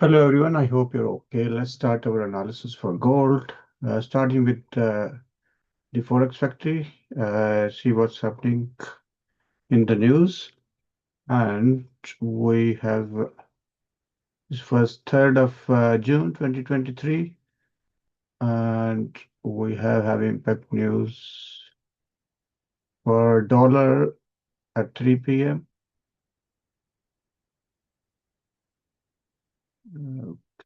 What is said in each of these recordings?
Hello everyone, I hope you're okay. Let's start our analysis for gold, starting with the Forex factory, see what's happening in the news. And we have this first 3rd of June 2023, and we have impact news for dollar at 3 p.m.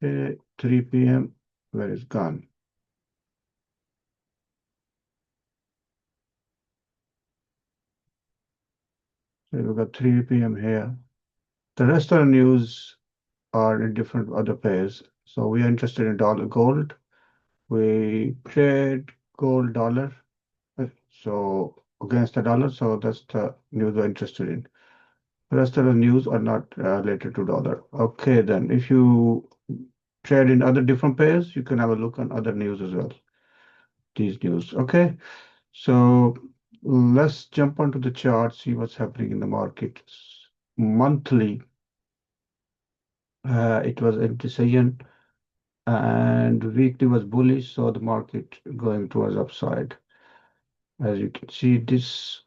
Okay, 3 p.m. Where is gone? So we've got 3 p.m. here. The rest of the news are in different other pairs. So we are interested in dollar gold. We trade gold dollar. So against the dollar. So that's the news we're interested in. The rest of the news are not related to dollar. Okay, then if you trade in other different pairs, you can have a look on other news as well. These news. Okay. So let's jump onto the chart, see what's happening in the market. Monthly, it was indecision and weekly was bullish, so the market going towards upside. As you can see, this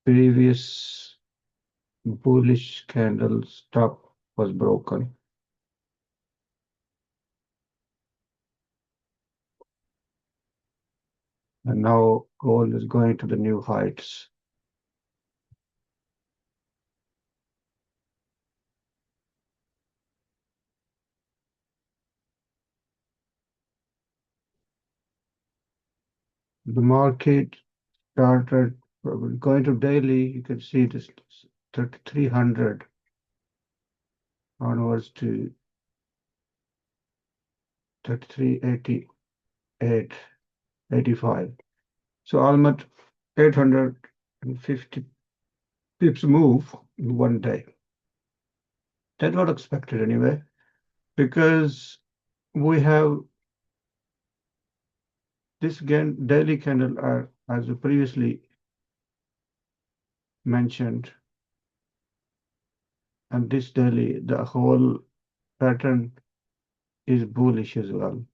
previous bullish candle stop was broken. And now gold is going to the new heights. The market started going to daily. You can see this 3,300 onwards to 3388, 85. So almost 850 pips move in one day. That's not expected anyway, because we have this daily candle, as we previously mentioned, and this daily, the whole pattern is bullish as well.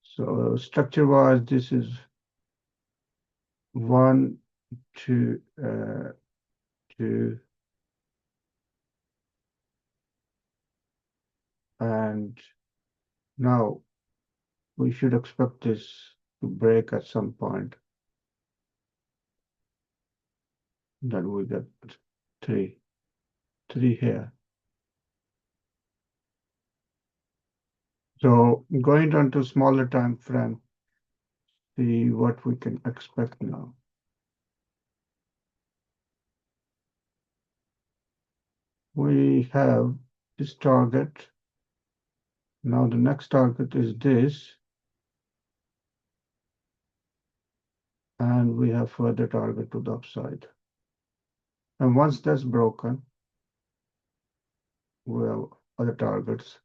So structure-wise, this is 1, 2, 2, and now we should expect this to break at some point. Then we get 3 here. So going down to smaller time frame, see what we can expect now. We have this target. Now the next target is this, and we have further target to the upside. And once that's broken, we have other targets.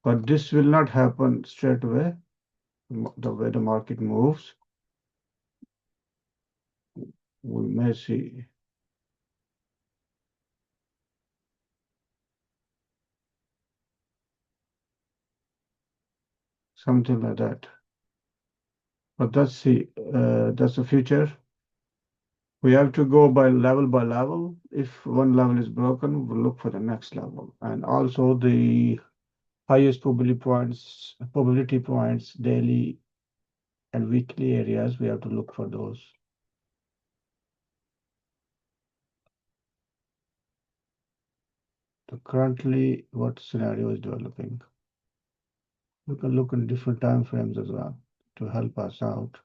But this will not happen straight away. The way the market moves, we may see something like that. But that's the future. We have to go by level. If one level is broken, we'll look for the next level. And also the highest probability points, daily and weekly areas, we have to look for those. So currently, what scenario is developing? We can look in different time frames as well to help us out.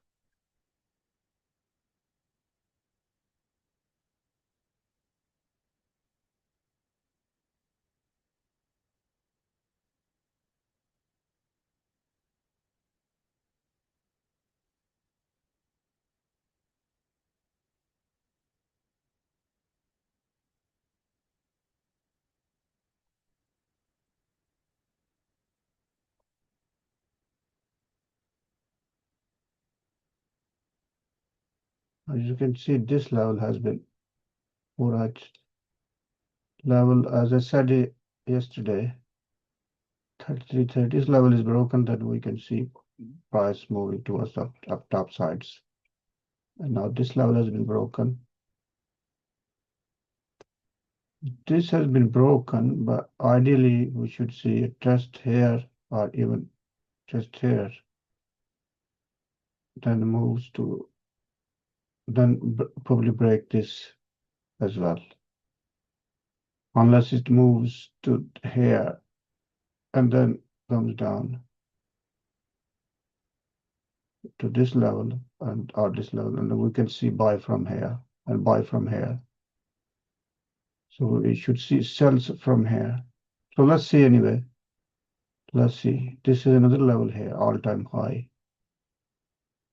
As you can see, this level has been Forex level, as I said yesterday, 3330. This level is broken, then we can see price moving towards the up top sides. And now this level has been broken. This has been broken, but ideally we should see a test here or even just here, then moves to, then probably break this as well. Unless it moves to here and then comes down to this level and or this level, and then we can see buy from here and buy from here. So we should see sells from here. So let's see anyway. Let's see. This is another level here, all-time high,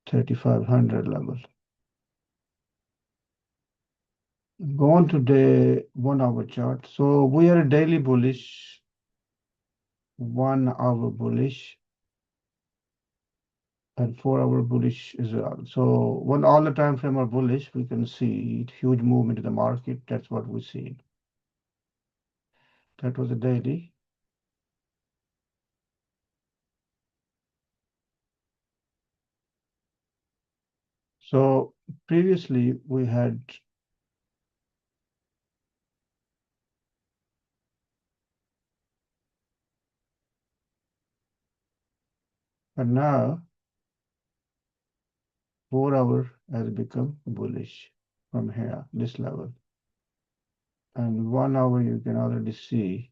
3,500 level. Go on to the 1 hour chart. So we are a daily bullish, 1 hour bullish, and 4 hour bullish as well. So when all the time frame are bullish, we can see huge movement in the market. That's what we see. That was a daily. So previously we had and now 4 hour has become bullish from here, this level. And 1 hour you can already see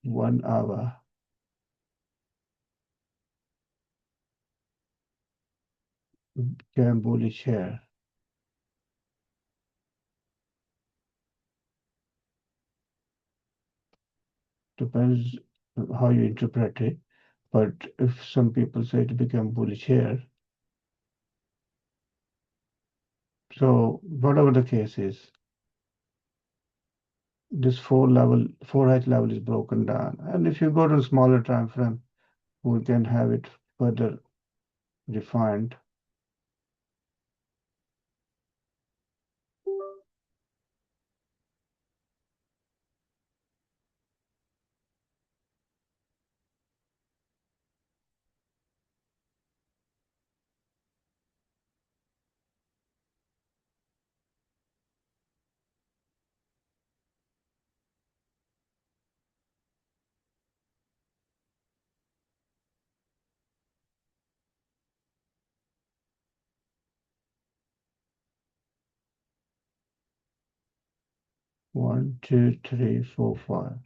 one hour. Became bullish here. Depends how you interpret it. But if some people say it became bullish here, so whatever the case is, this four height level is broken down. And if you go to a smaller time frame, we can have it further refined. One, two, three, four, five.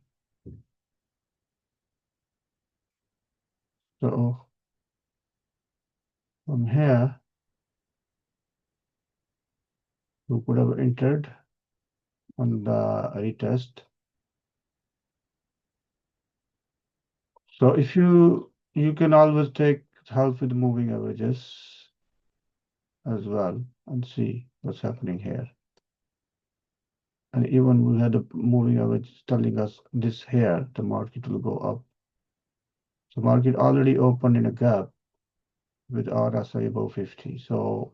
So from here, we could have entered on the retest. So if you can always take help with moving averages as well and see what's happening here. And even we had a moving average telling us this here, the market will go up. So market already opened in a gap with RSI above 50. So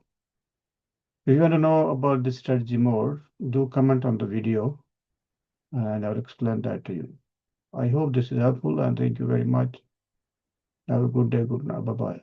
if you want to know about this strategy more, do comment on the video and I'll explain that to you. I hope this is helpful and thank you very much. Have a good day. Good night. Bye-bye.